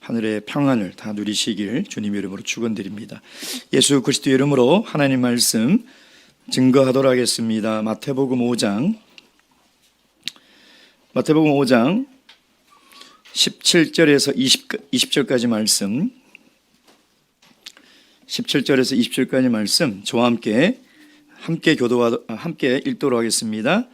하늘의 평안을 다 누리시길 주님의 이름으로 축원드립니다. 예수 그리스도 이름으로 하나님 말씀 증거하도록 하겠습니다. 마태복음 5장 17절에서 20절까지 말씀, 17절에서 20절까지 말씀 저와 함께 읽도록 하겠습니다.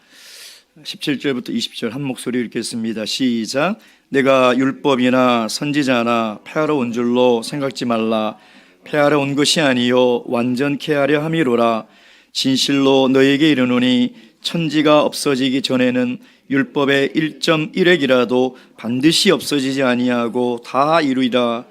17절부터 20절 한 목소리 읽겠습니다. 시작. 내가 율법이나 선지자나 폐하러 온 줄로 생각지 말라. 폐하러 온 것이 아니요 완전케 하려 함이로라. 진실로 너에게 이르노니 천지가 없어지기 전에는 율법의 1.1획이라도 반드시 없어지지 아니하고 다 이루리라.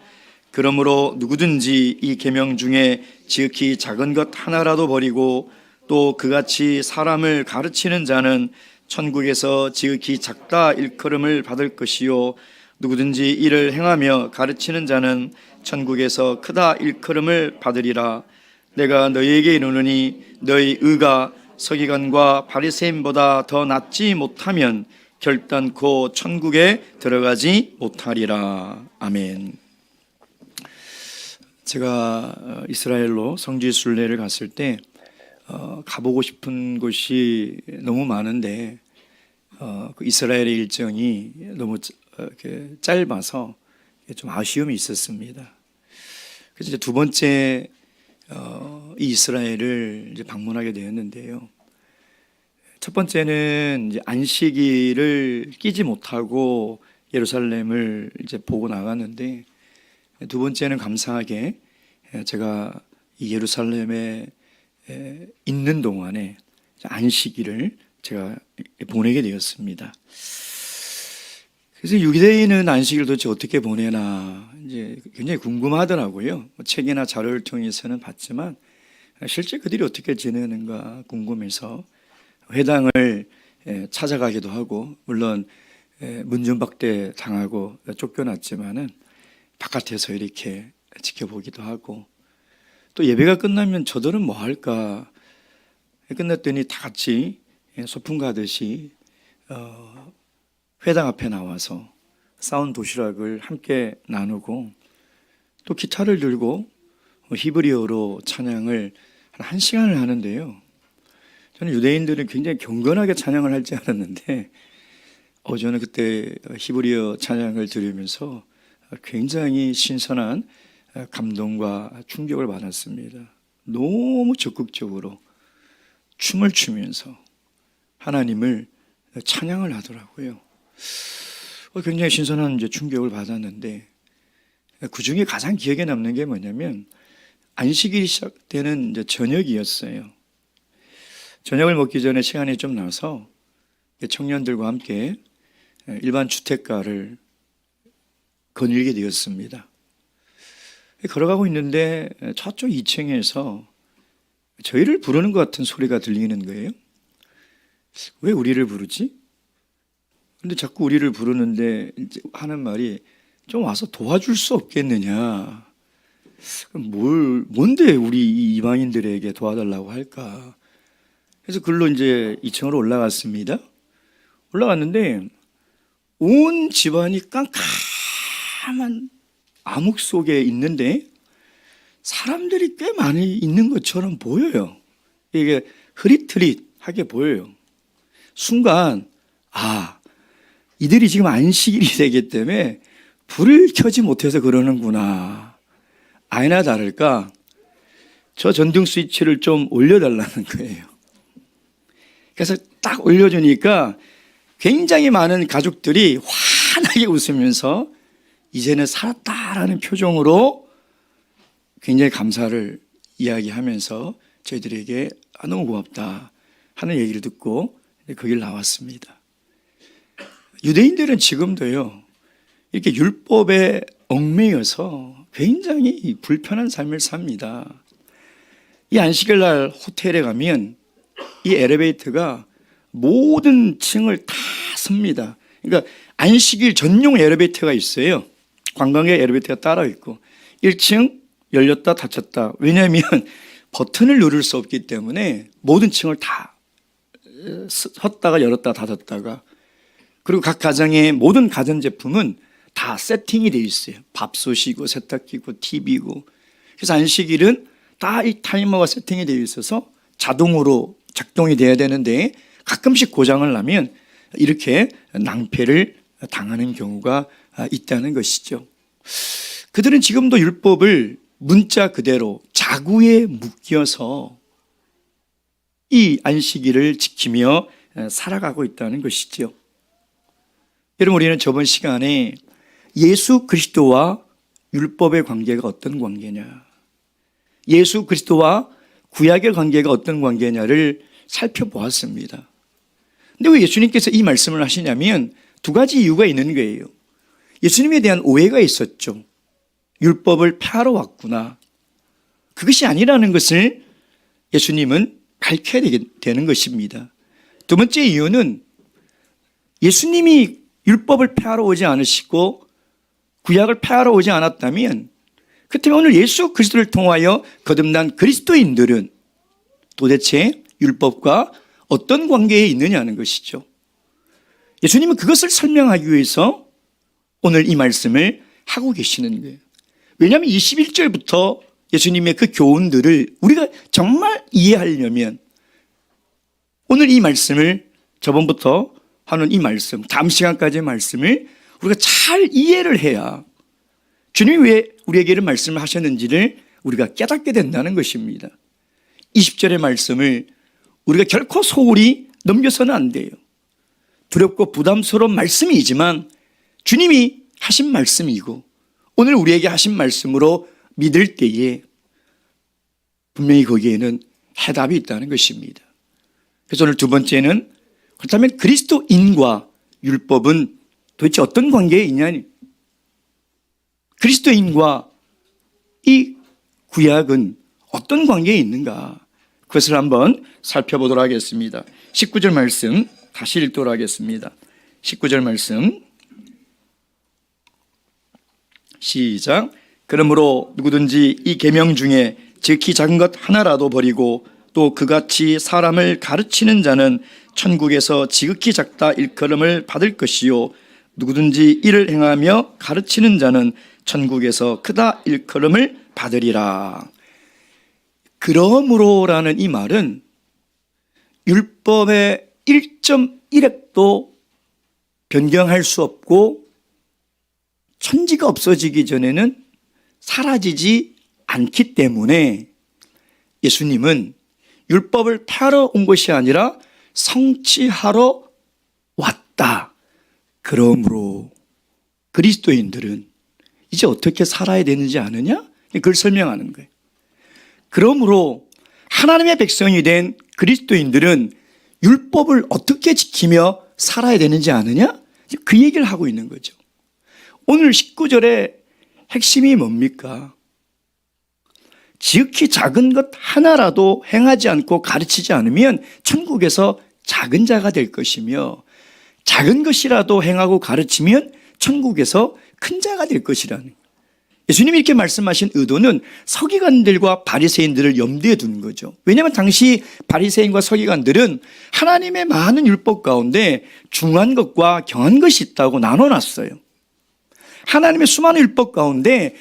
그러므로 누구든지 이 계명 중에 지극히 작은 것 하나라도 버리고 또 그같이 사람을 가르치는 자는 천국에서 지극히 작다 일컬음을 받을 것이요 누구든지 이를 행하며 가르치는 자는 천국에서 크다 일컬음을 받으리라. 내가 너희에게 이르노니 너희 의가 서기관과 바리새인보다 더 낫지 못하면 결단코 천국에 들어가지 못하리라. 아멘. 제가 이스라엘로 성지 순례를 갔을 때 가보고 싶은 곳이 너무 많은데 그 이스라엘의 일정이 너무 짧아서 좀 아쉬움이 있었습니다. 그래서 이제 두 번째 이 이스라엘을 이제 방문하게 되었는데요. 첫 번째는 이제 안식일을 끼지 못하고 예루살렘을 이제 보고 나갔는데, 두 번째는 감사하게 제가 이 예루살렘에 있는 동안에 안식일을 제가 보내게 되었습니다. 그래서 유대인은 안식일을 도대체 어떻게 보내나 이제 굉장히 궁금하더라고요. 책이나 자료를 통해서는 봤지만 실제 그들이 어떻게 지내는가 궁금해서 회당을 찾아가기도 하고, 물론 문전박대 당하고 쫓겨났지만은 바깥에서 이렇게 지켜보기도 하고, 또 예배가 끝나면 저들은 뭐 할까 끝났더니 다 같이 소풍 가듯이 회당 앞에 나와서 싸운 도시락을 함께 나누고, 또 기타를 들고 히브리어로 찬양을 한 1시간을 하는데요. 저는 유대인들은 굉장히 경건하게 찬양을 할 줄 알았는데 저는 그때 히브리어 찬양을 들으면서 굉장히 신선한 감동과 충격을 받았습니다. 너무 적극적으로 춤을 추면서 하나님을 찬양을 하더라고요. 굉장히 신선한 이제 충격을 받았는데, 그 중에 가장 기억에 남는 게 뭐냐면 안식일이 시작되는 이제 저녁이었어요. 저녁을 먹기 전에 시간이 좀 나서 청년들과 함께 일반 주택가를 거닐게 되었습니다. 걸어가고 있는데 저쪽 2층에서 저희를 부르는 것 같은 소리가 들리는 거예요. 왜 우리를 부르지? 근데 자꾸 우리를 부르는데 하는 말이 좀 와서 도와줄 수 없겠느냐. 뭔데 우리 이방인들에게 도와달라고 할까. 그래서 글로 이제 2층으로 올라갔습니다. 올라갔는데 온 집안이 깜깜한 암흑 속에 있는데 사람들이 꽤 많이 있는 것처럼 보여요. 이게 흐릿흐릿하게 보여요. 순간 이들이 지금 안식일이 되기 때문에 불을 켜지 못해서 그러는구나. 아니나 다를까 저 전등 스위치를 좀 올려달라는 거예요. 그래서 딱 올려주니까 굉장히 많은 가족들이 환하게 웃으면서 이제는 살았다라는 표정으로 굉장히 감사를 이야기하면서 저희들에게 너무 고맙다 하는 얘기를 듣고 거길 나왔습니다. 유대인들은 지금도요, 이렇게 율법에 얽매여서 굉장히 불편한 삶을 삽니다. 이 안식일 날 호텔에 가면 이 엘리베이터가 모든 층을 다 섭니다. 그러니까 안식일 전용 엘리베이터가 있어요. 관광객 엘리베이터가 따로 있고 1층 열렸다 닫혔다. 왜냐하면 버튼을 누를 수 없기 때문에 모든 층을 다 섰다가 열었다 닫았다가, 그리고 각 가정의 모든 가전제품은 다 세팅이 되어 있어요. 밥솥이고 세탁기고 TV고. 그래서 안식일은 다 이 타이머가 세팅이 되어 있어서 자동으로 작동이 돼야 되는데 가끔씩 고장을 나면 이렇게 낭패를 당하는 경우가 있다는 것이죠. 그들은 지금도 율법을 문자 그대로 자구에 묶여서 이 안식일을 지키며 살아가고 있다는 것이죠. 여러분, 우리는 저번 시간에 예수 그리스도와 율법의 관계가 어떤 관계냐, 예수 그리스도와 구약의 관계가 어떤 관계냐를 살펴보았습니다. 근데 왜 예수님께서 이 말씀을 하시냐면 두 가지 이유가 있는 거예요. 예수님에 대한 오해가 있었죠. 율법을 폐하러 왔구나. 그것이 아니라는 것을 예수님은 밝혀야 되는 것입니다. 두 번째 이유는 예수님이 율법을 폐하러 오지 않으시고 구약을 폐하러 오지 않았다면, 그렇다면 오늘 예수 그리스도를 통하여 거듭난 그리스도인들은 도대체 율법과 어떤 관계에 있느냐는 것이죠. 예수님은 그것을 설명하기 위해서 오늘 이 말씀을 하고 계시는 거예요. 왜냐하면 21절부터 예수님의 그 교훈들을 우리가 정말 이해하려면 오늘 이 말씀을, 저번부터 하는 이 말씀, 다음 시간까지의 말씀을 우리가 잘 이해를 해야 주님이 왜 우리에게 이런 말씀을 하셨는지를 우리가 깨닫게 된다는 것입니다. 20절의 말씀을 우리가 결코 소홀히 넘겨서는 안 돼요. 두렵고 부담스러운 말씀이지만 주님이 하신 말씀이고 오늘 우리에게 하신 말씀으로 믿을 때에 분명히 거기에는 해답이 있다는 것입니다. 그래서 오늘 두 번째는, 그렇다면 그리스도인과 율법은 도대체 어떤 관계에 있냐니, 그리스도인과 이 구약은 어떤 관계에 있는가, 그것을 한번 살펴보도록 하겠습니다. 19절 말씀 다시 읽도록 하겠습니다. 19절 말씀 시작. 그러므로 누구든지 이 계명 중에 지극히 작은 것 하나라도 버리고 또 그같이 사람을 가르치는 자는 천국에서 지극히 작다 일컬음을 받을 것이요 누구든지 이를 행하며 가르치는 자는 천국에서 크다 일컬음을 받으리라. 그러므로라는 이 말은 율법의 1.1획도 변경할 수 없고 천지가 없어지기 전에는 사라지지 않기 때문에 예수님은 율법을 폐하러 온 것이 아니라 성취하러 왔다. 그러므로 그리스도인들은 이제 어떻게 살아야 되는지 아느냐? 그걸 설명하는 거예요. 그러므로 하나님의 백성이 된 그리스도인들은 율법을 어떻게 지키며 살아야 되는지 아느냐? 그 얘기를 하고 있는 거죠. 오늘 19절의 핵심이 뭡니까? 지극히 작은 것 하나라도 행하지 않고 가르치지 않으면 천국에서 작은 자가 될 것이며 작은 것이라도 행하고 가르치면 천국에서 큰 자가 될 것이라는 거예요. 예수님이 이렇게 말씀하신 의도는 서기관들과 바리새인들을 염두에 둔 거죠. 왜냐하면 당시 바리새인과 서기관들은 하나님의 많은 율법 가운데 중한 것과 경한 것이 있다고 나눠놨어요. 하나님의 수많은 율법 가운데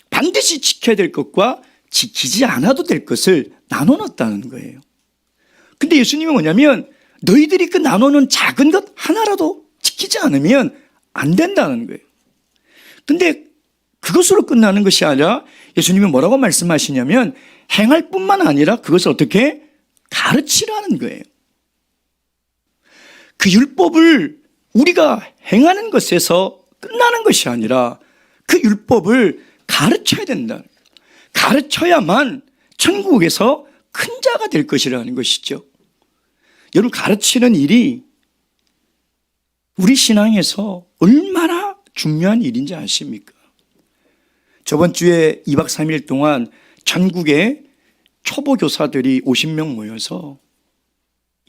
반드시 지켜야 될 것과 지키지 않아도 될 것을 나눠놨다는 거예요. 근데 예수님은 뭐냐면 너희들이 그 나눠놓은 작은 것 하나라도 지키지 않으면 안 된다는 거예요. 근데 그것으로 끝나는 것이 아니라 예수님은 뭐라고 말씀하시냐면 행할 뿐만 아니라 그것을 어떻게 가르치라는 거예요. 그 율법을 우리가 행하는 것에서 끝나는 것이 아니라 그 율법을 가르쳐야 된다. 가르쳐야만 천국에서 큰 자가 될 것이라는 것이죠. 여러분, 가르치는 일이 우리 신앙에서 얼마나 중요한 일인지 아십니까? 저번 주에 2박 3일 동안 전국에 초보 교사들이 50명 모여서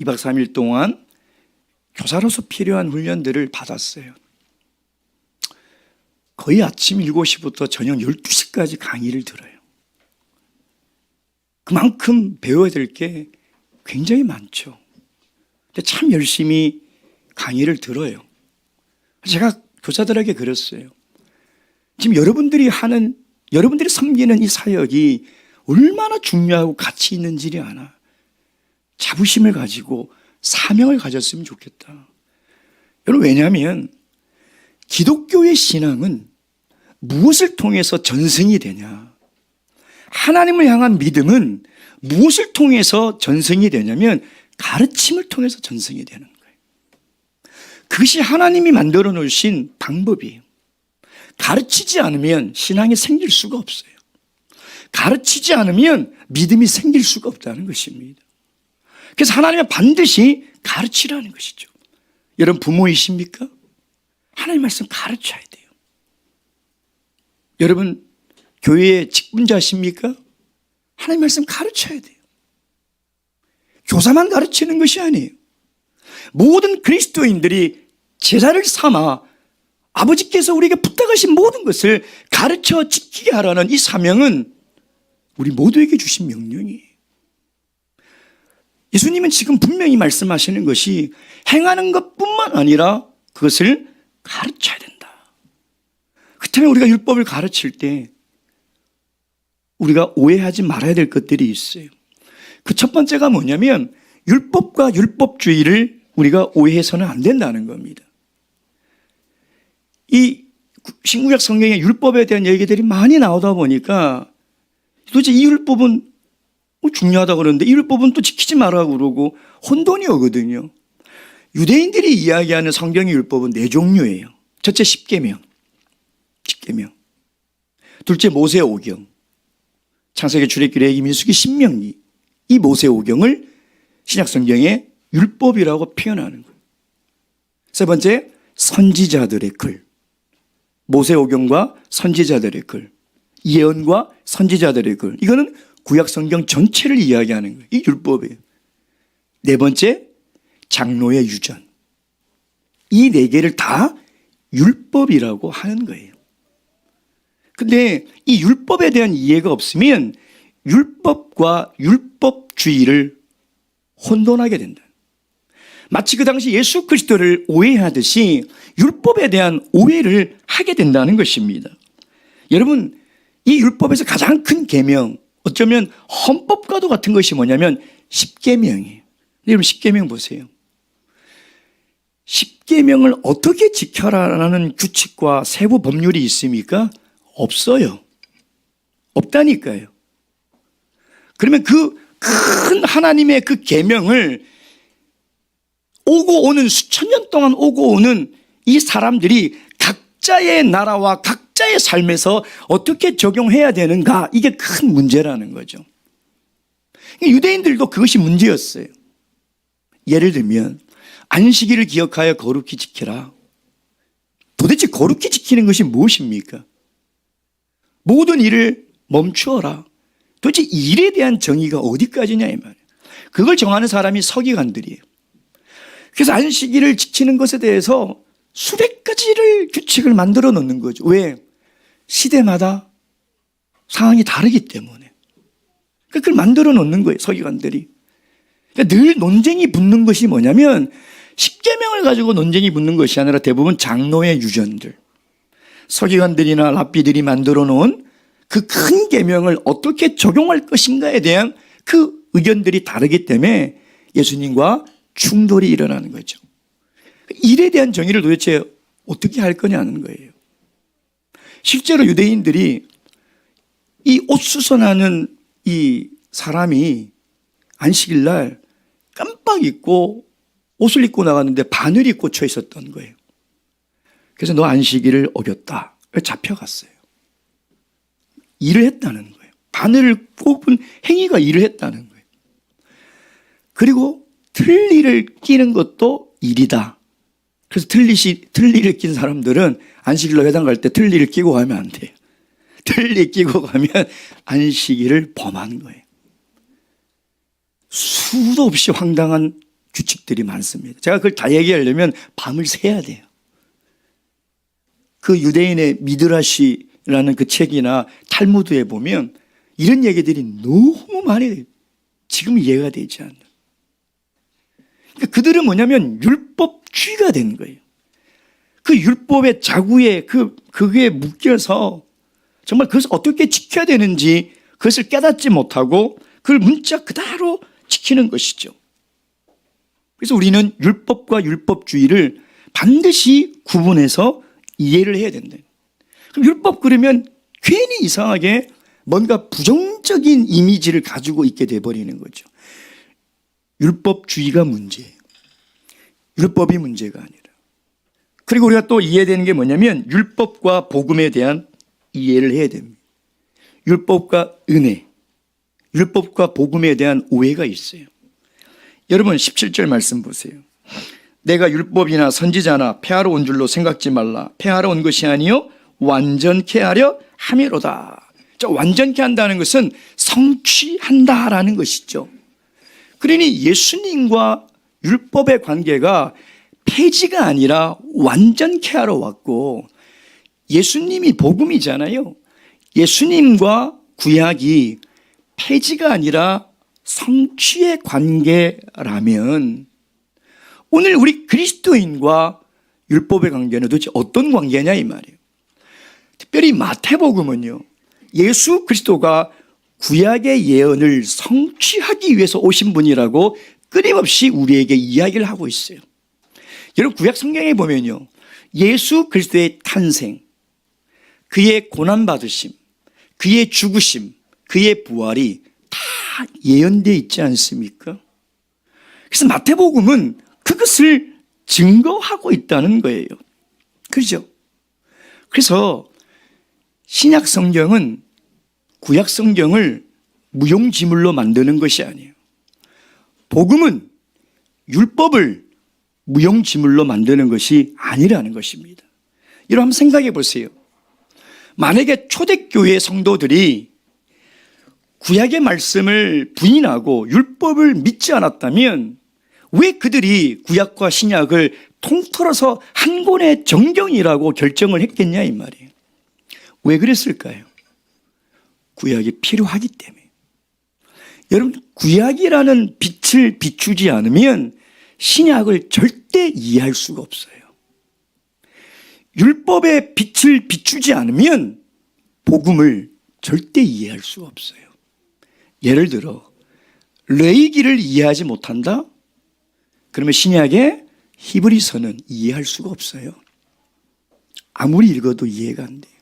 2박 3일 동안 교사로서 필요한 훈련들을 받았어요. 거의 아침 7시부터 저녁 12시까지 강의를 들어요. 그만큼 배워야 될 게 굉장히 많죠. 근데 참 열심히 강의를 들어요. 제가 교사들에게 그랬어요. 지금 여러분들이 섬기는 이 사역이 얼마나 중요하고 가치 있는지를 아나. 자부심을 가지고 사명을 가졌으면 좋겠다. 여러분, 왜냐하면 기독교의 신앙은 무엇을 통해서 전승이 되냐? 하나님을 향한 믿음은 무엇을 통해서 전승이 되냐면 가르침을 통해서 전승이 되는 거예요. 그것이 하나님이 만들어 놓으신 방법이에요. 가르치지 않으면 신앙이 생길 수가 없어요. 가르치지 않으면 믿음이 생길 수가 없다는 것입니다. 그래서 하나님은 반드시 가르치라는 것이죠. 여러분, 부모이십니까? 하나님 말씀 가르쳐야 돼요. 여러분, 교회의 직분자십니까? 하나님 말씀 가르쳐야 돼요. 교사만 가르치는 것이 아니에요. 모든 그리스도인들이 제자를 삼아 아버지께서 우리에게 부탁하신 모든 것을 가르쳐 지키게 하라는 이 사명은 우리 모두에게 주신 명령이에요. 예수님은 지금 분명히 말씀하시는 것이 행하는 것뿐만 아니라 그것을 가르쳐야 된다. 그렇다면 우리가 율법을 가르칠 때 우리가 오해하지 말아야 될 것들이 있어요. 그 첫 번째가 뭐냐면 율법과 율법주의를 우리가 오해해서는 안 된다는 겁니다. 이 신구약 성경에 율법에 대한 얘기들이 많이 나오다 보니까 도대체 이 율법은 중요하다고 그러는데 이 율법은 또 지키지 말라고 그러고 혼돈이 오거든요. 유대인들이 이야기하는 성경의 율법은 네 종류예요. 첫째 십계명, 둘째 모세오경, 창세기, 출애굽기, 레위기, 민수기, 신명기. 이 모세오경을 신약 성경에 율법이라고 표현하는 거예요. 세 번째, 선지자들의 글. 모세오경과 선지자들의 글, 예언과 선지자들의 글. 이거는 구약 성경 전체를 이야기하는 거예요. 이 율법이에요. 네 번째, 장로의 유전. 이 네 개를 다 율법이라고 하는 거예요. 근데 이 율법에 대한 이해가 없으면 율법과 율법주의를 혼돈하게 된다. 마치 그 당시 예수 그리스도를 오해하듯이 율법에 대한 오해를 하게 된다는 것입니다. 여러분, 이 율법에서 가장 큰 계명, 어쩌면 헌법과도 같은 것이 뭐냐면 십계명이에요. 여러분, 십계명 보세요. 십계명을 어떻게 지켜라라는 규칙과 세부 법률이 있습니까? 없어요. 없다니까요. 그러면 그 큰 하나님의 그 계명을 오고 오는 수천 년 동안 오고 오는 이 사람들이 각자의 나라와 각자의 삶에서 어떻게 적용해야 되는가, 이게 큰 문제라는 거죠. 유대인들도 그것이 문제였어요. 예를 들면 안식일을 기억하여 거룩히 지키라. 도대체 거룩히 지키는 것이 무엇입니까? 모든 일을 멈추어라. 도대체 일에 대한 정의가 어디까지냐 이 말이에요. 그걸 정하는 사람이 서기관들이에요. 그래서 안식일을 지키는 것에 대해서 수백 가지를 규칙을 만들어 놓는 거죠. 왜? 시대마다 상황이 다르기 때문에. 그걸 만들어 놓는 거예요, 서기관들이. 그러니까 늘 논쟁이 붙는 것이 뭐냐면 십계명을 가지고 논쟁이 붙는 것이 아니라 대부분 장로의 유전들, 서기관들이나 랍비들이 만들어 놓은 그 큰 계명을 어떻게 적용할 것인가에 대한 그 의견들이 다르기 때문에 예수님과 충돌이 일어나는 거죠. 일에 대한 정의를 도대체 어떻게 할 거냐는 거예요. 실제로 유대인들이 이 옷 수선하는 이 사람이 안식일 날 깜빡 잊고 옷을 입고 나갔는데 바늘이 꽂혀 있었던 거예요. 그래서 너 안식일을 어겼다. 잡혀갔어요. 일을 했다는 거예요. 바늘을 꼽은 행위가 일을 했다는 거예요. 그리고 틀니를 끼는 것도 일이다. 그래서 틀니를 낀 사람들은 안식일로 회당 갈 때 틀니를 끼고 가면 안 돼요. 틀니 끼고 가면 안식일을 범하는 거예요. 수도 없이 황당한 규칙들이 많습니다. 제가 그걸 다 얘기하려면 밤을 새야 돼요. 그 유대인의 미드라시라는 그 책이나 탈무드에 보면 이런 얘기들이 너무 많이 지금 이해가 되지 않는. 그러니까 그들은 뭐냐면 율법주의가 된 거예요. 그 율법의 자구에 그게 묶여서 정말 그것을 어떻게 지켜야 되는지 그것을 깨닫지 못하고 그걸 문자 그대로 지키는 것이죠. 그래서 우리는 율법과 율법주의를 반드시 구분해서 이해를 해야 된다. 그럼 율법 그러면 괜히 이상하게 뭔가 부정적인 이미지를 가지고 있게 돼버리는 거죠. 율법주의가 문제예요. 율법이 문제가 아니라. 그리고 우리가 또 이해되는 게 뭐냐면 율법과 복음에 대한 이해를 해야 됩니다. 율법과 은혜, 율법과 복음에 대한 오해가 있어요. 여러분 17절 말씀 보세요. 내가 율법이나 선지자나 폐하러 온 줄로 생각지 말라. 폐하러 온 것이 아니요 완전케 하려 함이로다. 완전케 한다는 것은 성취한다라는 것이죠. 그러니 예수님과 율법의 관계가 폐지가 아니라 완전케 하러 왔고, 예수님이 복음이잖아요. 예수님과 구약이 폐지가 아니라 성취의 관계라면 오늘 우리 그리스도인과 율법의 관계는 도대체 어떤 관계냐 이 말이에요. 특별히 마태복음은요, 예수 그리스도가 구약의 예언을 성취하기 위해서 오신 분이라고 끊임없이 우리에게 이야기를 하고 있어요. 여러분 구약 성경에 보면요, 예수 그리스도의 탄생, 그의 고난받으심, 그의 죽으심, 그의 부활이 다 예언되어 있지 않습니까? 그래서 마태복음은 그것을 증거하고 있다는 거예요. 그렇죠? 그래서 신약 성경은 구약 성경을 무용지물로 만드는 것이 아니에요. 복음은 율법을 무용지물로 만드는 것이 아니라는 것입니다. 여러분 한번 생각해 보세요. 만약에 초대교회 성도들이 구약의 말씀을 부인하고 율법을 믿지 않았다면 왜 그들이 구약과 신약을 통틀어서 한 권의 정경이라고 결정을 했겠냐 이 말이에요. 왜 그랬을까요? 구약이 필요하기 때문에. 여러분 구약이라는 빛을 비추지 않으면 신약을 절대 이해할 수가 없어요. 율법의 빛을 비추지 않으면 복음을 절대 이해할 수가 없어요. 예를 들어 레위기를 이해하지 못한다? 그러면 신약의 히브리서는 이해할 수가 없어요. 아무리 읽어도 이해가 안 돼요.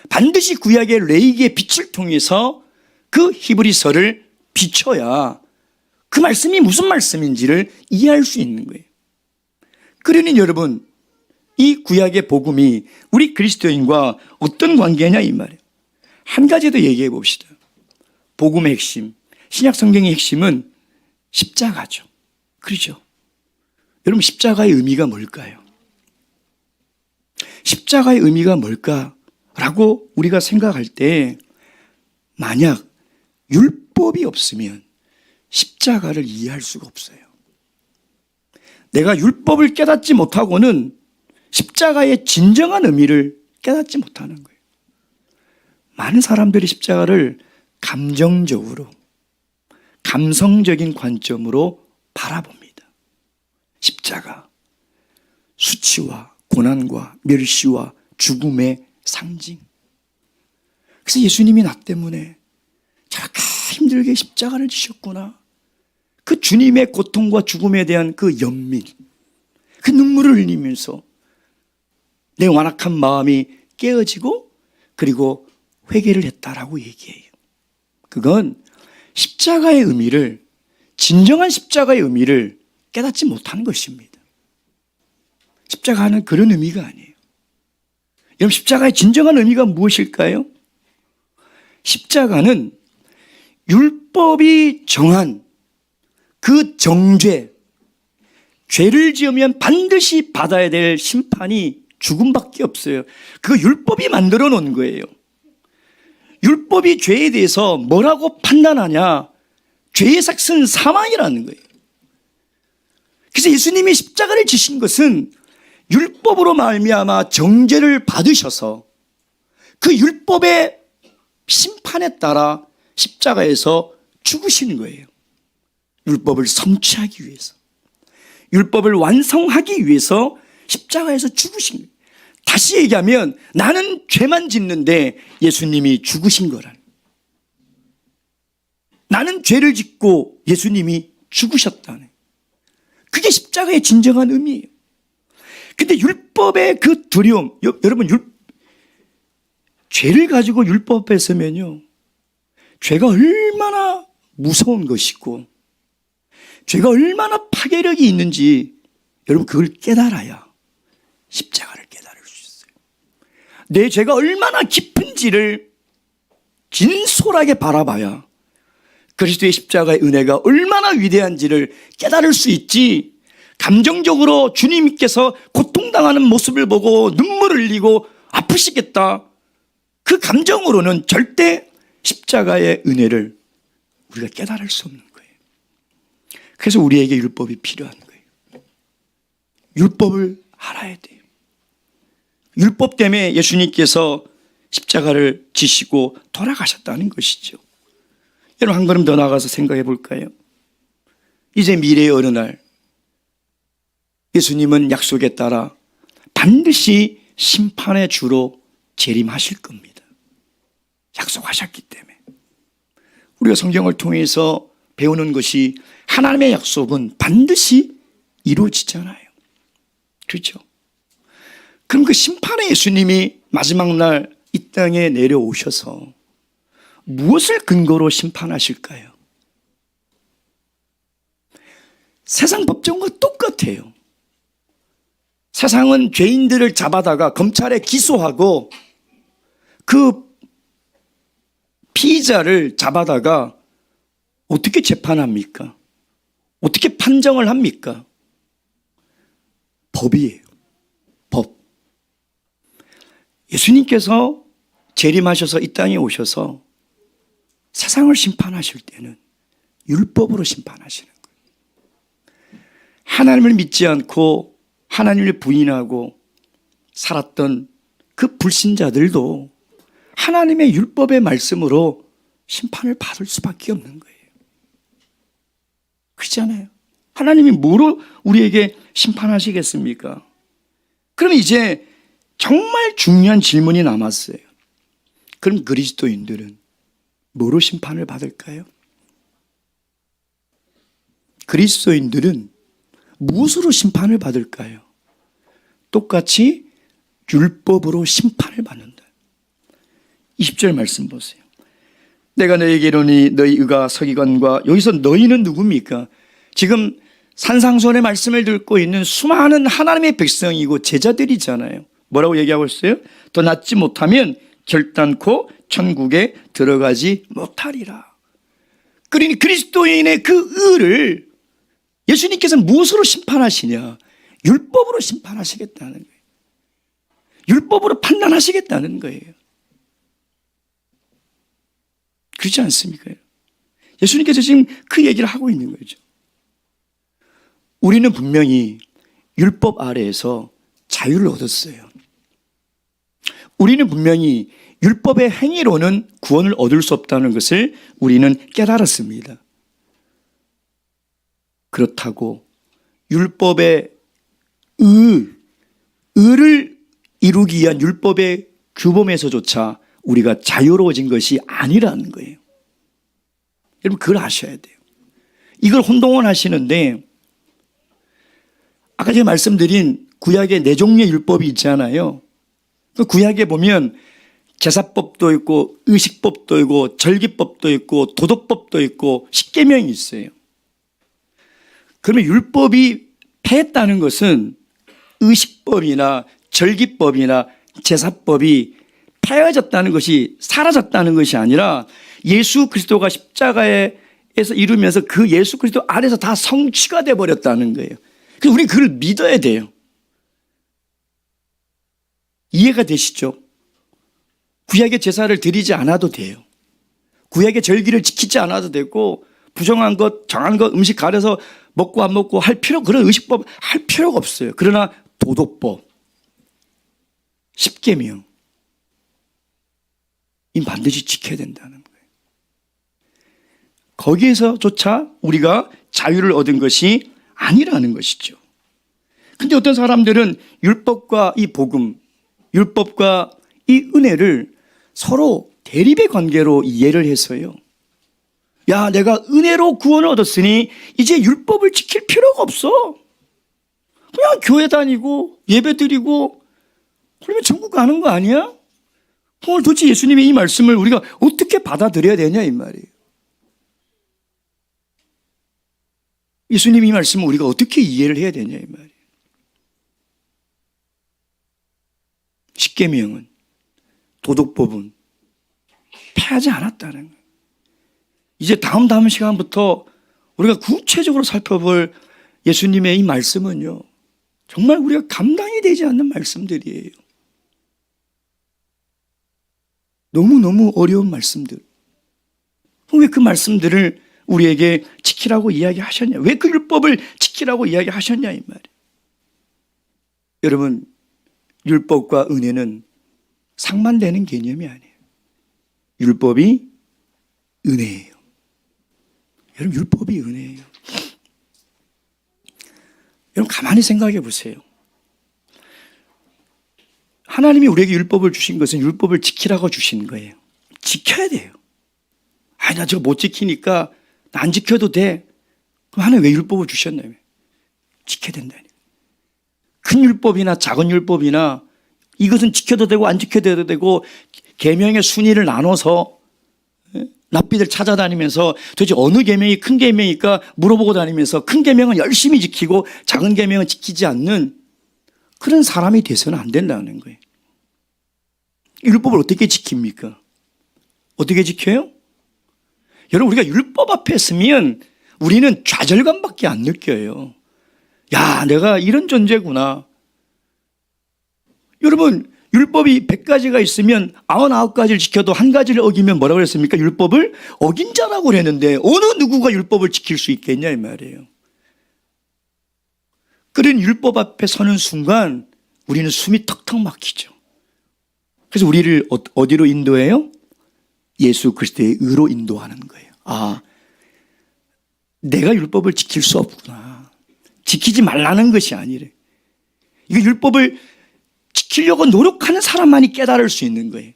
반드시 구약의 레위기의 빛을 통해서 그 히브리서를 비춰야 그 말씀이 무슨 말씀인지를 이해할 수 있는 거예요. 그러니 여러분 이 구약의 복음이 우리 그리스도인과 어떤 관계냐 이 말이에요. 한 가지 더 얘기해 봅시다. 복음의 핵심, 신약 성경의 핵심은 십자가죠. 그렇죠? 여러분 십자가의 의미가 뭘까요? 십자가의 의미가 뭘까라고 우리가 생각할 때 만약 율법이 없으면 십자가를 이해할 수가 없어요. 내가 율법을 깨닫지 못하고는 십자가의 진정한 의미를 깨닫지 못하는 거예요. 많은 사람들이 십자가를 감정적으로, 감성적인 관점으로 바라봅니다. 십자가, 수치와 고난과 멸시와 죽음의 상징. 그래서 예수님이 나 때문에 저렇게 힘들게 십자가를 지셨구나. 그 주님의 고통과 죽음에 대한 그 연민, 그 눈물을 흘리면서 내 완악한 마음이 깨어지고 그리고 회개를 했다라고 얘기해요. 그건 십자가의 의미를, 진정한 십자가의 의미를 깨닫지 못하는 것입니다. 십자가는 그런 의미가 아니에요. 여러분 십자가의 진정한 의미가 무엇일까요? 십자가는 율법이 정한 그 정죄, 죄를 지으면 반드시 받아야 될 심판이 죽음밖에 없어요. 그 율법이 만들어 놓은 거예요. 율법이 죄에 대해서 뭐라고 판단하냐? 죄의 삭은 사망이라는 거예요. 그래서 예수님이 십자가를 지신 것은 율법으로 말미암아 정죄를 받으셔서 그 율법의 심판에 따라 십자가에서 죽으시는 거예요. 율법을 성취하기 위해서, 율법을 완성하기 위해서 십자가에서 죽으신 거예요. 다시 얘기하면 나는 죄만 짓는데 예수님이 죽으신 거란. 나는 죄를 짓고 예수님이 죽으셨다는. 그게 십자가의 진정한 의미예요. 근데 율법의 그 두려움, 여러분 죄를 가지고 율법 앞에 서면요, 죄가 얼마나 무서운 것이고 죄가 얼마나 파괴력이 있는지 여러분 그걸 깨달아야 십자가를 깨달을 수 있어요. 내 죄가 얼마나 깊은지를 진솔하게 바라봐야 그리스도의 십자가의 은혜가 얼마나 위대한지를 깨달을 수 있지, 감정적으로 주님께서 고통당하는 모습을 보고 눈물을 흘리고 아프시겠다, 그 감정으로는 절대 십자가의 은혜를 우리가 깨달을 수 없는 거예요. 그래서 우리에게 율법이 필요한 거예요. 율법을 알아야 돼요. 율법 때문에 예수님께서 십자가를 지시고 돌아가셨다는 것이죠. 여러분 한 걸음 더 나가서 생각해 볼까요? 이제 미래의 어느 날 예수님은 약속에 따라 반드시 심판의 주로 재림하실 겁니다. 약속하셨기 때문에. 우리가 성경을 통해서 배우는 것이 하나님의 약속은 반드시 이루어지잖아요. 그렇죠? 그럼 그 심판의 예수님이 마지막 날 이 땅에 내려오셔서 무엇을 근거로 심판하실까요? 세상 법정과 똑같아요. 세상은 죄인들을 잡아다가 검찰에 기소하고 그 피의자를 잡아다가 어떻게 재판합니까? 어떻게 판정을 합니까? 법이에요. 법. 예수님께서 재림하셔서 이 땅에 오셔서 세상을 심판하실 때는 율법으로 심판하시는 거예요. 하나님을 믿지 않고 하나님을 부인하고 살았던 그 불신자들도 하나님의 율법의 말씀으로 심판을 받을 수밖에 없는 거예요. 그렇잖아요. 하나님이 뭐로 우리에게 심판하시겠습니까? 그럼 이제 정말 중요한 질문이 남았어요. 그럼 그리스도인들은 뭐로 심판을 받을까요? 그리스도인들은 무엇으로 심판을 받을까요? 똑같이 율법으로 심판을 받는다. 20절 말씀 보세요. 내가 너에게 이르노니 너희 의가 서기관과, 여기서 너희는 누굽니까? 지금 산상수훈의 말씀을 듣고 있는 수많은 하나님의 백성이고 제자들이잖아요. 뭐라고 얘기하고 있어요? 더 낫지 못하면 결단코 천국에 들어가지 못하리라. 그러니 그리스도인의 그 의를 예수님께서는 무엇으로 심판하시냐? 율법으로 심판하시겠다는 거예요. 율법으로 판단하시겠다는 거예요. 그렇지 않습니까? 예수님께서 지금 그 얘기를 하고 있는 거죠. 우리는 분명히 율법 아래에서 자유를 얻었어요. 우리는 분명히 율법의 행위로는 구원을 얻을 수 없다는 것을 우리는 깨달았습니다. 그렇다고 율법의 의를 이루기 위한 율법의 규범에서조차 우리가 자유로워진 것이 아니라는 거예요. 여러분 그걸 아셔야 돼요. 이걸 혼동을 하시는데, 아까 제가 말씀드린 구약의 4종류의 율법이 있잖아요. 그 구약에 보면 제사법도 있고 의식법도 있고 절기법도 있고 도덕법도 있고 십계명이 있어요. 그러면 율법이 패했다는 것은 의식법이나 절기법이나 제사법이 패해졌다는 것이, 사라졌다는 것이 아니라 예수 그리스도가 십자가에서 이루면서 그 예수 그리스도 안에서 다 성취가 되어버렸다는 거예요. 그래서 우리는 그걸 믿어야 돼요. 이해가 되시죠? 구약의 제사를 드리지 않아도 돼요. 구약의 절기를 지키지 않아도 되고, 부정한 것, 정한 것, 음식 가려서 먹고 안 먹고 할 필요, 그런 의식법 할 필요가 없어요. 그러나 도덕법, 십계명, 이 반드시 지켜야 된다는 거예요. 거기에서조차 우리가 자유를 얻은 것이 아니라는 것이죠. 근데 어떤 사람들은 율법과 이 복음, 율법과 이 은혜를 서로 대립의 관계로 이해를 해서요. 야, 내가 은혜로 구원을 얻었으니 이제 율법을 지킬 필요가 없어. 그냥 교회 다니고 예배 드리고 그러면 천국 가는 거 아니야? 오늘 도대체 예수님의 이 말씀을 우리가 어떻게 받아들여야 되냐 이 말이에요. 예수님의 이 말씀을 우리가 어떻게 이해를 해야 되냐 이 말이에요. 십계명은, 도덕법은 폐하지 않았다는 거예요. 이제 다음 시간부터 우리가 구체적으로 살펴볼 예수님의 이 말씀은요, 정말 우리가 감당이 되지 않는 말씀들이에요. 너무너무 어려운 말씀들. 왜 그 말씀들을 우리에게 지키라고 이야기하셨냐? 왜 그 율법을 지키라고 이야기하셨냐 이 말이에요. 여러분, 율법과 은혜는 상반되는 개념이 아니에요. 율법이 은혜예요. 여러분, 율법이 은혜예요. 여러분, 가만히 생각해 보세요. 하나님이 우리에게 율법을 주신 것은 율법을 지키라고 주신 거예요. 지켜야 돼요. 아니, 나 저거 못 지키니까 나 안 지켜도 돼. 그럼 하나님 왜 율법을 주셨나요? 지켜야 된다니. 큰 율법이나 작은 율법이나 이것은 지켜도 되고 안 지켜도 되고 계명의 순위를 나눠서 랍비들 찾아다니면서 도대체 어느 계명이 큰 계명일까 물어보고 다니면서 큰 계명은 열심히 지키고 작은 계명은 지키지 않는 그런 사람이 돼서는 안 된다는 거예요. 율법을 어떻게 지킵니까? 어떻게 지켜요? 여러분, 우리가 율법 앞에 서면 우리는 좌절감밖에 안 느껴요. 야, 내가 이런 존재구나. 여러분, 율법이 100가지가 있으면 99가지를 지켜도 한 가지를 어기면 뭐라고 그랬습니까? 율법을 어긴 자라고 그랬는데 어느 누구가 율법을 지킬 수 있겠냐 이 말이에요. 그런 율법 앞에 서는 순간 우리는 숨이 턱턱 막히죠. 그래서 우리를 어디로 인도해요? 예수 그리스도의 의로 인도하는 거예요. 아, 내가 율법을 지킬 수 없구나. 지키지 말라는 것이 아니래. 이거 율법을 지키려고 노력하는 사람만이 깨달을 수 있는 거예요.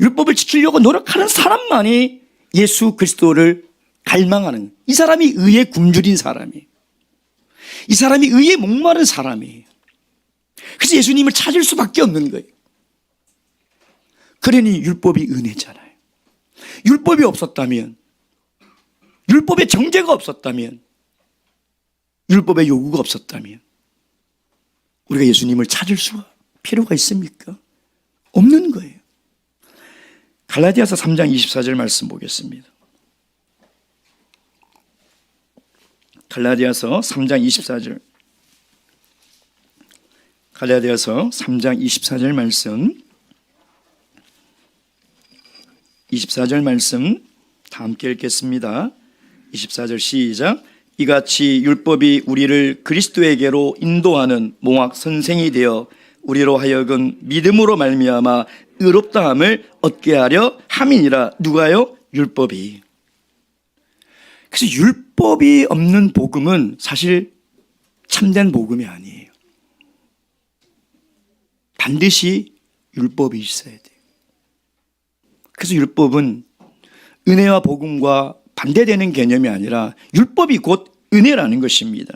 율법을 지키려고 노력하는 사람만이 예수 그리스도를 갈망하는 거예요. 이 사람이 의에 굶주린 사람이에요. 이 사람이 의에 목마른 사람이에요. 그래서 예수님을 찾을 수밖에 없는 거예요. 그러니 율법이 은혜잖아요. 율법이 없었다면, 율법의 정죄가 없었다면, 율법의 요구가 없었다면 우리가 예수님을 찾을 필요가 있습니까? 없는 거예요. 갈라디아서 3장 24절 말씀 보겠습니다. 갈라디아서 3장 24절. 갈라디아서 3장 24절 말씀. 24절 말씀 다 함께 읽겠습니다. 24절 시작. 이같이 율법이 우리를 그리스도에게로 인도하는 몽학 선생이 되어 우리로 하여금 믿음으로 말미암아 의롭다함을 얻게 하려 함이니라. 누가요? 율법이. 그래서 율법이 없는 복음은 사실 참된 복음이 아니에요. 반드시 율법이 있어야 돼요. 그래서 율법은 은혜와 복음과 반대되는 개념이 아니라 율법이 곧 은혜라는 것입니다.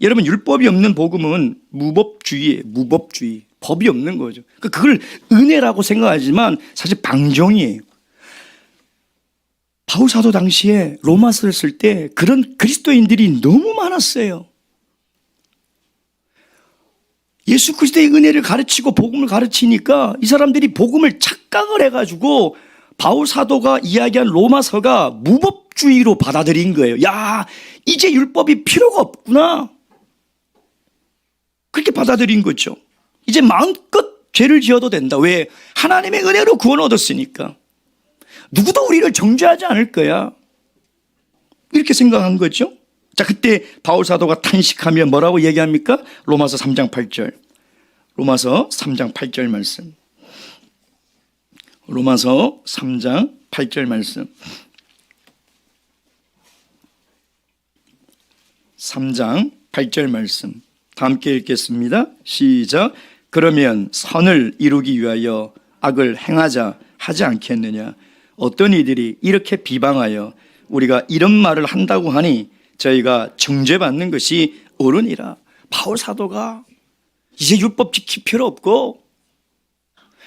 여러분, 율법이 없는 복음은 무법주의예요. 무법주의. 법이 없는 거죠. 그걸 은혜라고 생각하지만 사실 방종이에요. 바울 사도 당시에 로마서를 쓸 때 그런 그리스도인들이 너무 많았어요. 예수 그리스도의 은혜를 가르치고 복음을 가르치니까 이 사람들이 복음을 착각을 해가지고 바울 사도가 이야기한 로마서가 무법주의로 받아들인 거예요. 야, 이제 율법이 필요가 없구나. 그렇게 받아들인 거죠. 이제 마음껏 죄를 지어도 된다. 왜? 하나님의 은혜로 구원을 얻었으니까. 누구도 우리를 정죄하지 않을 거야. 이렇게 생각한 거죠. 자, 그때 바울 사도가 탄식하며 뭐라고 얘기합니까? 로마서 3장 8절. 로마서 3장 8절 말씀. 로마서 3장 8절 말씀. 3장 8절 말씀 다 함께 읽겠습니다. 시작. 그러면 선을 이루기 위하여 악을 행하자 하지 않겠느냐. 어떤 이들이 이렇게 비방하여 우리가 이런 말을 한다고 하니 저희가 정죄받는 것이 옳으니라. 바울 사도가 이제 율법 지킬 필요 없고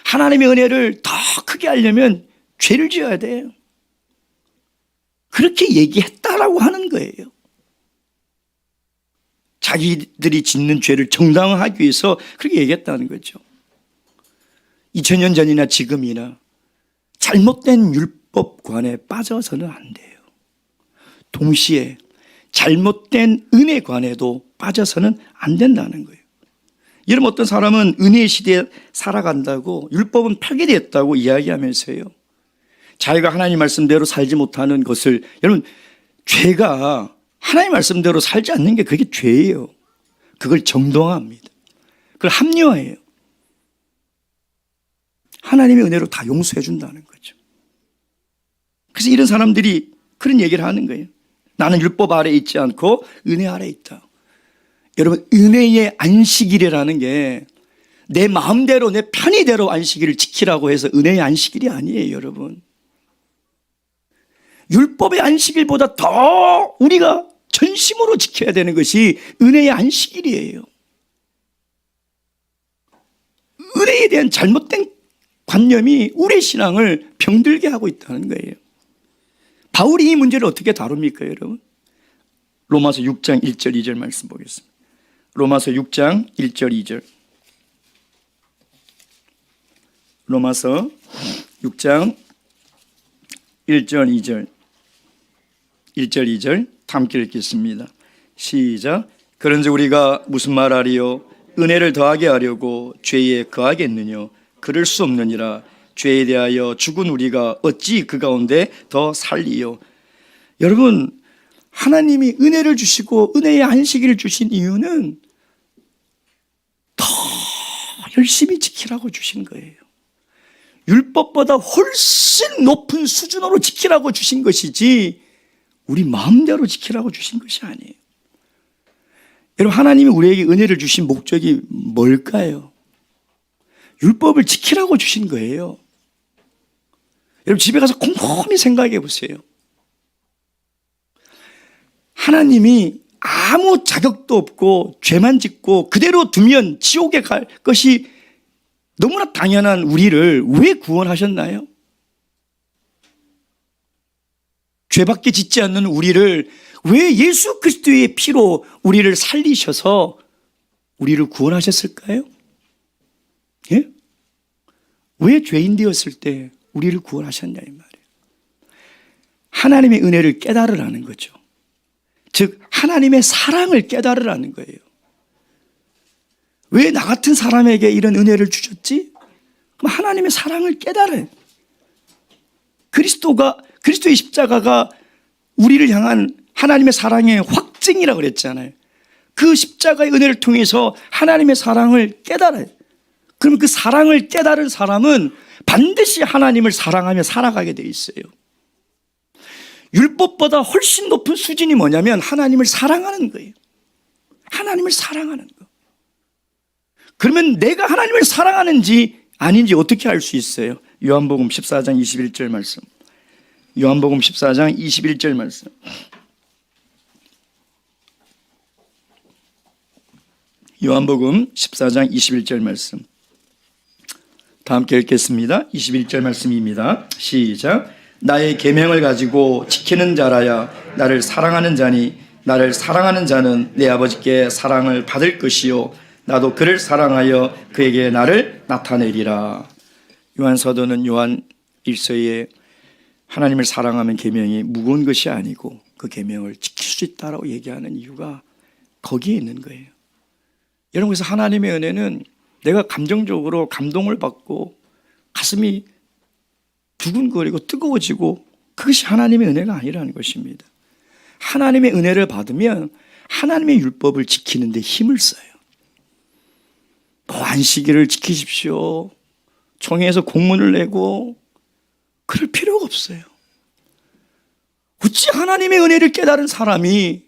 하나님의 은혜를 더 크게 알려면 죄를 지어야 돼요. 그렇게 얘기했다라고 하는 거예요. 자기들이 짓는 죄를 정당화하기 위해서 그렇게 얘기했다는 거죠. 2000년 전이나 지금이나 잘못된 율법관에 빠져서는 안 돼요. 동시에 잘못된 은혜관에도 빠져서는 안 된다는 거예요. 여러분, 어떤 사람은 은혜의 시대에 살아간다고 율법은 폐기되었다고 이야기하면서요, 자기가 하나님 말씀대로 살지 못하는 것을, 여러분, 죄가 하나님 말씀대로 살지 않는 게 그게 죄예요. 그걸 정당화합니다. 그걸 합리화해요. 하나님의 은혜로 다 용서해 준다는 거죠. 그래서 이런 사람들이 그런 얘기를 하는 거예요. 나는 율법 아래에 있지 않고 은혜 아래에 있다. 여러분, 은혜의 안식일이라는 게 내 마음대로 내 편의대로 안식일을 지키라고 해서 은혜의 안식일이 아니에요, 여러분. 율법의 안식일보다 더 우리가 전심으로 지켜야 되는 것이 은혜의 안식일이에요. 은혜에 대한 잘못된 관념이 우리의 신앙을 병들게 하고 있다는 거예요. 바울이 이 문제를 어떻게 다룹니까, 여러분? 로마서 6장 1절 2절 말씀 보겠습니다. 로마서 6장 1절 2절. 로마서 6장 1절 2절. 1절 2절 함께 읽겠습니다. 시작. 그런즉 우리가 무슨 말하리요? 은혜를 더하게 하려고 죄에 거하겠느냐? 그럴 수 없느니라. 죄에 대하여 죽은 우리가 어찌 그 가운데 더 살리요? 여러분, 하나님이 은혜를 주시고 은혜의 안식일을 주신 이유는 더 열심히 지키라고 주신 거예요. 율법보다 훨씬 높은 수준으로 지키라고 주신 것이지 우리 마음대로 지키라고 주신 것이 아니에요. 여러분, 하나님이 우리에게 은혜를 주신 목적이 뭘까요? 율법을 지키라고 주신 거예요. 여러분, 집에 가서 곰곰이 생각해 보세요. 하나님이 아무 자격도 없고 죄만 짓고 그대로 두면 지옥에 갈 것이 너무나 당연한 우리를 왜 구원하셨나요? 죄밖에 짓지 않는 우리를 왜 예수 그리스도의 피로 우리를 살리셔서 우리를 구원하셨을까요? 예? 왜 죄인 되었을 때 우리를 구원하셨냐 이 말이에요. 하나님의 은혜를 깨달으라는 거죠. 즉 하나님의 사랑을 깨달으라는 거예요. 왜 나 같은 사람에게 이런 은혜를 주셨지? 그럼 하나님의 사랑을 깨달아요. 그리스도의 십자가가 우리를 향한 하나님의 사랑의 확증이라고 그랬잖아요. 그 십자가의 은혜를 통해서 하나님의 사랑을 깨달아요. 그럼 그 사랑을 깨달은 사람은 반드시 하나님을 사랑하며 살아가게 돼 있어요. 율법보다 훨씬 높은 수준이 뭐냐면 하나님을 사랑하는 거예요. 하나님을 사랑하는 거. 그러면 내가 하나님을 사랑하는지 아닌지 어떻게 알 수 있어요? 요한복음 14장 21절 말씀. 요한복음 14장 21절 말씀. 요한복음 14장 21절 말씀. 다 함께 읽겠습니다. 21절 말씀입니다. 시작. 나의 계명을 가지고 지키는 자라야 나를 사랑하는 자니 나를 사랑하는 자는 내 아버지께 사랑을 받을 것이요 나도 그를 사랑하여 그에게 나를 나타내리라. 요한 사도는 요한 1서에 하나님을 사랑하면 계명이 무거운 것이 아니고 그 계명을 지킬 수 있다라고 얘기하는 이유가 거기에 있는 거예요. 여러분, 그래서 하나님의 은혜는 내가 감정적으로 감동을 받고 가슴이 두근거리고 뜨거워지고 그것이 하나님의 은혜가 아니라는 것입니다. 하나님의 은혜를 받으면 하나님의 율법을 지키는 데 힘을 써요. 안식일을 지키십시오. 총회에서 공문을 내고 그럴 필요가 없어요. 어찌 하나님의 은혜를 깨달은 사람이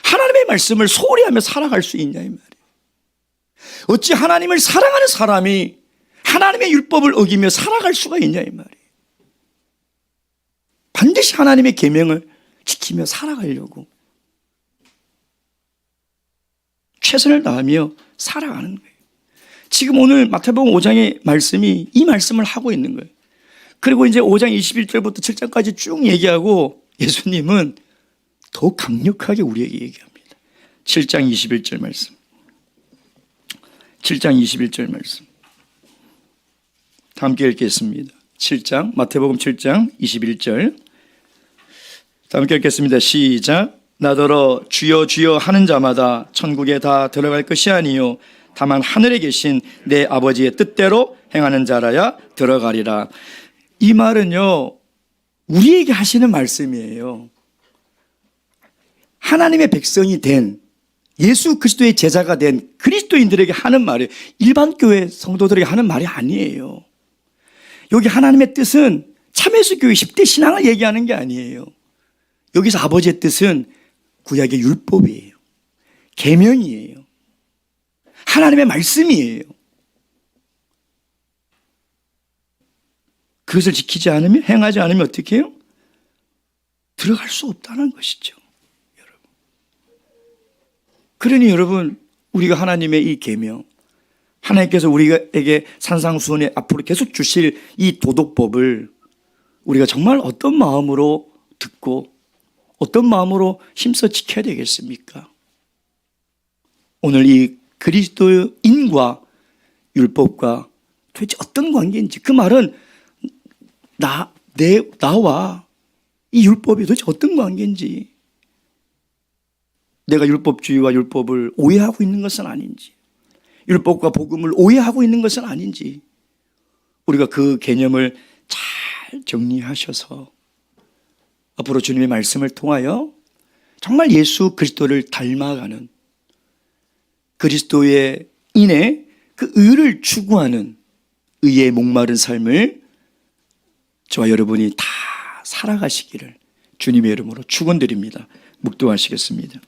하나님의 하나님의 말씀을 소홀히 하며 살아갈 수 있냐 이 말이에요. 어찌 하나님을 사랑하는 사람이 하나님의 율법을 어기며 살아갈 수가 있냐 이 말이에요. 반드시 하나님의 계명을 지키며 살아가려고 최선을 다하며 살아가는 거예요. 지금 오늘 마태복음 5장의 말씀이 이 말씀을 하고 있는 거예요. 그리고 이제 5장 21절부터 7장까지 쭉 얘기하고 예수님은 더 강력하게 우리에게 얘기합니다. 7장 21절 말씀. 7장 21절 말씀. 다 함께 읽겠습니다. 7장, 마태복음 7장 21절. 다 함께 읽겠습니다. 시작. 나더러 주여 주여 하는 자마다 천국에 다 들어갈 것이 아니요 다만 하늘에 계신 내 아버지의 뜻대로 행하는 자라야 들어가리라. 이 말은요, 우리에게 하시는 말씀이에요. 하나님의 백성이 된 예수 그리스도의 제자가 된 그리스도인들에게 하는 말이에요. 일반 교회 성도들에게 하는 말이 아니에요. 여기 하나님의 뜻은 참예수 교회 10대 신앙을 얘기하는 게 아니에요. 여기서 아버지의 뜻은 구약의 율법이에요. 계명이에요. 하나님의 말씀이에요. 그것을 지키지 않으면, 행하지 않으면 어떻게 해요? 들어갈 수 없다는 것이죠. 여러분. 그러니 여러분, 우리가 하나님의 이 계명, 하나님께서 우리에게 산상수훈에 앞으로 계속 주실 이 도덕법을 우리가 정말 어떤 마음으로 듣고 어떤 마음으로 힘써 지켜야 되겠습니까? 오늘 이 그리스도인과 율법과 도대체 어떤 관계인지, 그 말은 나와 이 율법이 도대체 어떤 관계인지, 내가 율법주의와 율법을 오해하고 있는 것은 아닌지, 율법과 복음을 오해하고 있는 것은 아닌지, 우리가 그 개념을 잘 정리하셔서 앞으로 주님의 말씀을 통하여 정말 예수 그리스도를 닮아가는, 그리스도의 인해 그 의를 추구하는 의에 목마른 삶을 저와 여러분이 다 살아가시기를 주님의 이름으로 축원드립니다. 묵도하시겠습니다.